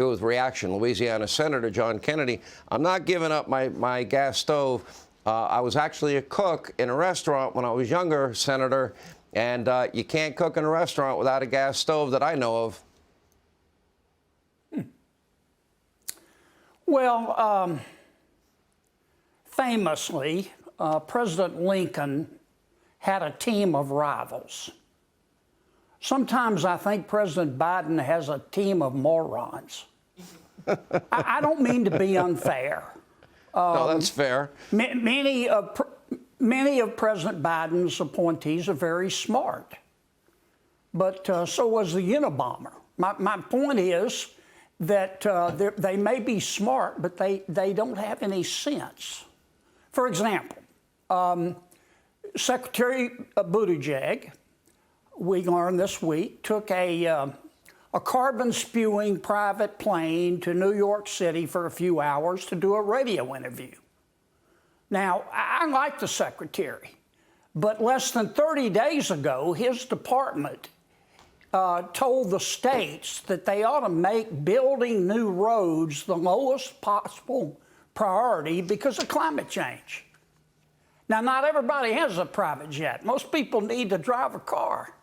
Here with reaction, Louisiana Senator John Kennedy. I'm not giving up my gas stove. I was actually a cook in a restaurant when I was younger, Senator, and you can't cook in a restaurant without a gas stove that I know of. Well, famously, President Lincoln had a team of rivals. Sometimes I think President Biden has a team of morons. I don't mean to be unfair. No, that's fair. Many of President Biden's appointees are very smart, but so was the Unabomber. My point is that they may be smart, but they don't have any sense. For example, Secretary Buttigieg, we learned this week, took a carbon-spewing private plane to New York City for a few hours to do a radio interview. Now, I like the secretary, but less than 30 days ago, his department told the states that they ought to make building new roads the lowest possible priority because of climate change. Now, not everybody has a private jet. Most people need to drive a car.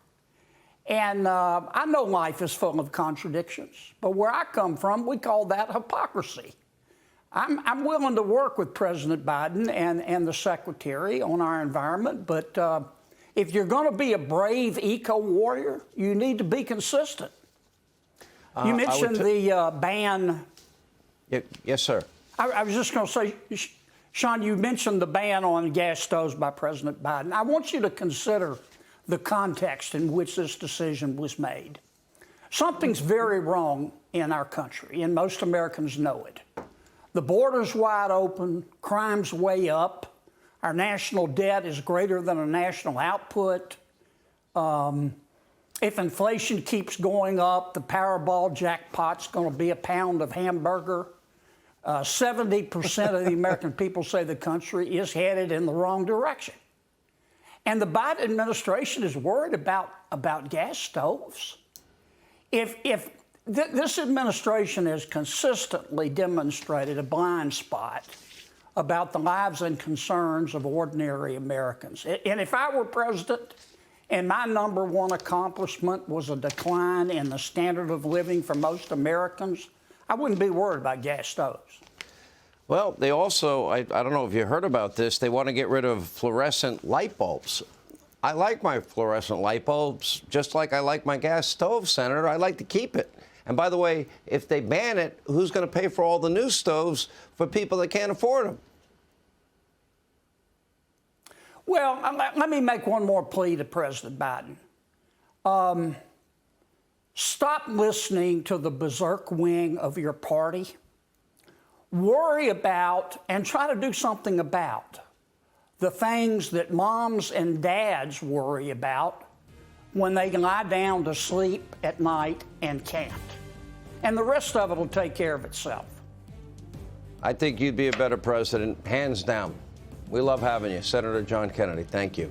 And I know life is full of contradictions, but where I come from, we call that hypocrisy. I'm willing to work with President Biden and the Secretary on our environment, but if you're going to be a brave eco-warrior, you need to be consistent. You mentioned the ban. Yes, sir. I was just going to say, Sean, you mentioned the ban on gas stoves by President Biden. I want you to consider the context in which this decision was made. Something's very wrong in our country, and most Americans know it. The border's wide open, crime's way up, our national debt is greater than a national output. If inflation keeps going up, the Powerball jackpot's going to be a pound of hamburger. 70% of the American people say the country is headed in the wrong direction. And the Biden administration is worried about gas stoves. If this administration has consistently demonstrated a blind spot about the lives and concerns of ordinary Americans. And if I were president and my number one accomplishment was a decline in the standard of living for most Americans, I wouldn't be worried about gas stoves. Well, they also, I don't know if you heard about this, they want to get rid of fluorescent light bulbs. I like my fluorescent light bulbs just like I like my gas stove, Senator. I like to keep it. And by the way, if they ban it, who's going to pay for all the new stoves for people that can't afford them? Well, let me make one more plea to President Biden. Stop listening to the berserk wing of your party. Worry about and try to do something about the things that moms and dads worry about when they lie down to sleep at night and can't. And the rest of it will take care of itself. I think you'd be a better president, hands down. We love having you, Senator John Kennedy. Thank you.